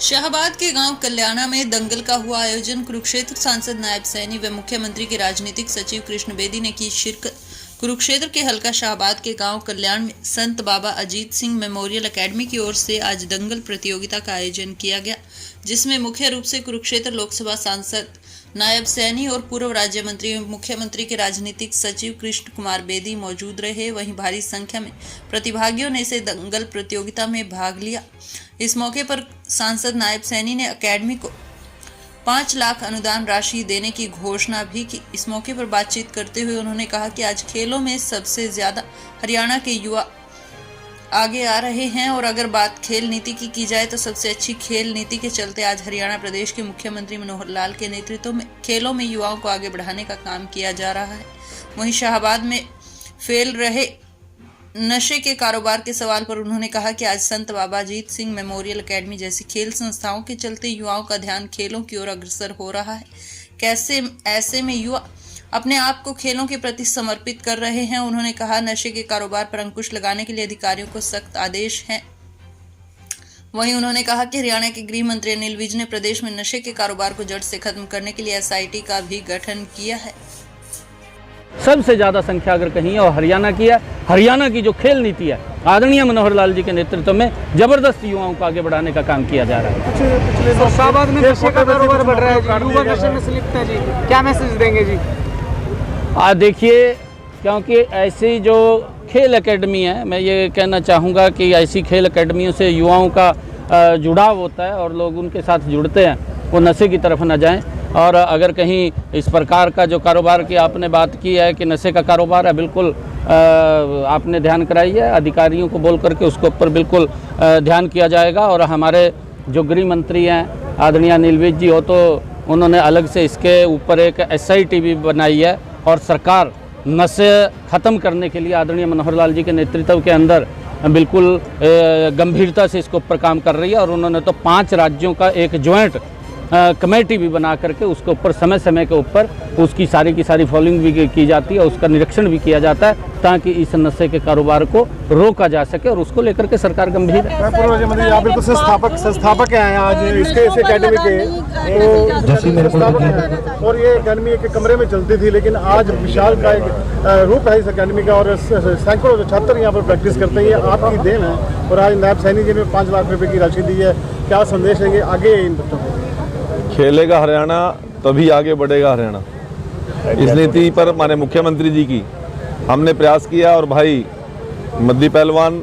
शाहबाद के गांव कल्याणा में दंगल का हुआ आयोजन। कुरुक्षेत्र सांसद नायब सैनी व मुख्यमंत्री के राजनीतिक सचिव कृष्ण बेदी ने की शिरकत। कुरुक्षेत्र के हल्का शाहबाद के गांव कल्याण में संत बाबा अजीत सिंह मेमोरियल एकेडमी की ओर से आज दंगल प्रतियोगिता का आयोजन किया गया, जिसमें मुख्य रूप से कुरुक्षेत्र लोकसभा सांसद नायब सैनी और पूर्व राज्य मंत्री एवं मुख्यमंत्री के राजनीतिक सचिव कृष्ण कुमार बेदी मौजूद रहे। वहीं भारी संख्या में प्रतिभागियों ने इस दंगल प्रतियोगिता में भाग लिया। इस मौके पर सांसद नायब सैनी ने एकेडमी को 5 लाख अनुदान राशि देने की घोषणा भी की। इस मौके पर बातचीत करते हुए उन्होंने कहा कि आज खेलों में सबसे ज्यादा हरियाणा के युवा आगे आ रहे हैं और अगर बात खेल नीति की जाए तो सबसे अच्छी खेल नीति के चलते आज हरियाणा प्रदेश के मुख्यमंत्री मनोहर लाल के नेतृत्व में खेलों में युवाओं को आगे बढ़ाने का काम किया जा रहा है। वहीं शाहबाद में फैल रहे नशे के कारोबार के सवाल पर उन्होंने कहा कि आज संत बाबा अजीत सिंह मेमोरियल एकेडमी जैसी खेल संस्थाओं के चलते युवाओं का ध्यान खेलों की ओर अग्रसर हो रहा है। कैसे ऐसे में युवा अपने आप को खेलों के प्रति समर्पित कर रहे हैं। उन्होंने कहा नशे के कारोबार पर अंकुश लगाने के लिए अधिकारियों को सख्त आदेश हैं। वहीं उन्होंने कहा कि हरियाणा के गृह मंत्री अनिल विज ने प्रदेश में नशे के कारोबार को जड़ से खत्म करने के लिए एसआईटी का भी गठन किया है। सबसे ज़्यादा संख्या अगर कहीं है और हरियाणा की है। हरियाणा की जो खेल नीति है आदरणीय मनोहर लाल जी के नेतृत्व में जबरदस्त युवाओं को आगे बढ़ाने का काम किया जा रहा है। शाहबाद में नशे का कारोबार बढ़ रहा है जी, युवा नशे में लिप्त है जी, क्या मैसेज देंगे जी? आज देखिए, क्योंकि ऐसी जो खेल एकेडमी है, मैं ये कहना चाहूँगा कि ऐसी खेल एकेडमियों से युवाओं का जुड़ाव होता है और लोग उनके साथ जुड़ते हैं, वो नशे की तरफ न जाएं। और अगर कहीं इस प्रकार का जो कारोबार की आपने बात की है कि नशे का कारोबार है, बिल्कुल आपने ध्यान कराई है, अधिकारियों को बोल करके उसके ऊपर बिल्कुल ध्यान किया जाएगा। और हमारे जो गृह मंत्री हैं आदरणीय अनिल विज जी हो, तो उन्होंने अलग से इसके ऊपर एक एसआईटी भी बनाई है और सरकार नशे ख़त्म करने के लिए आदरणीय मनोहर लाल जी के नेतृत्व के अंदर बिल्कुल गंभीरता से इसके ऊपर काम कर रही है। और उन्होंने तो 5 राज्यों का एक ज्वाइंट कमेटी भी बना करके उसके ऊपर समय समय के ऊपर उसकी सारी की सारी फॉलोइंग भी की जाती है, उसका निरीक्षण भी किया जाता है ताकि इस नशे के कारोबार को रोका जा सके, और उसको लेकर के सरकार गंभीर है। पूर्व राज्य मंत्री आप बिल्कुल संस्थापक हैं आज इसके इस एकेडमी के, तो संस्थापक हैं और ये एकेडमी एक कमरे में चलती थी, लेकिन आज विशाल का एक रूप है इस एकेडमी का और सैकड़ों छात्र यहाँ पर प्रैक्टिस करते हैं। ये आपकी देन है और आज नायब सैनी जी ने 5 लाख रुपए की राशि दी है। क्या संदेश है आगे इन बच्चों को? खेलेगा हरियाणा तभी आगे बढ़ेगा हरियाणा। इस नीति पर माननीय मुख्यमंत्री जी की हमने प्रयास किया और भाई मद्दी पहलवान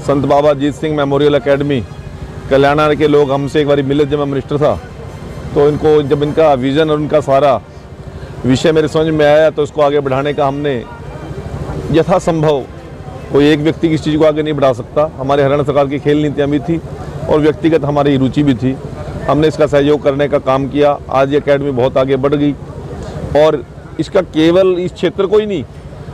संत बाबा अजीत सिंह मेमोरियल एकेडमी कल्याणा के लोग हमसे एक बार मिले जब मैं मिनिस्टर था, तो इनको जब इनका विज़न और उनका सारा विषय मेरे समझ में आया तो उसको आगे बढ़ाने का हमने यथासंभव, कोई एक व्यक्ति किसी चीज़ को आगे नहीं बढ़ा सकता, हमारे हरियाणा सरकार की खेल नीतियाँ भी थी और व्यक्तिगत हमारी रुचि भी थी, हमने इसका सहयोग करने का काम किया। आज ये एकेडमी बहुत आगे बढ़ गई और इसका केवल इस क्षेत्र को ही नहीं,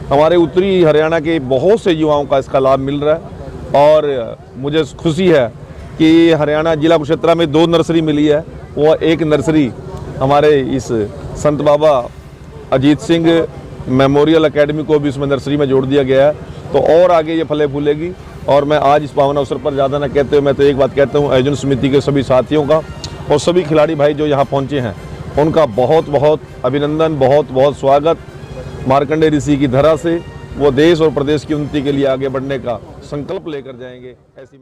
हमारे उत्तरी हरियाणा के बहुत से युवाओं का इसका लाभ मिल रहा है। और मुझे खुशी है कि हरियाणा जिला कुरुक्षेत्र में 2 नर्सरी मिली है, वो एक नर्सरी हमारे इस संत बाबा अजीत सिंह मेमोरियल एकेडमी को भी उसमें नर्सरी में जोड़ दिया गया है, तो और आगे ये फले फूलेगी। और मैं आज इस पावन अवसर पर ज़्यादा न कहते हुए मैं तो एक बात कहता हूँ, आयोजन समिति के सभी साथियों का और सभी खिलाड़ी भाई जो यहाँ पहुँचे हैं उनका बहुत बहुत अभिनंदन, बहुत बहुत स्वागत। मार्कंडेय ऋषि की धरा से वो देश और प्रदेश की उन्नति के लिए आगे बढ़ने का संकल्प लेकर जाएंगे, ऐसी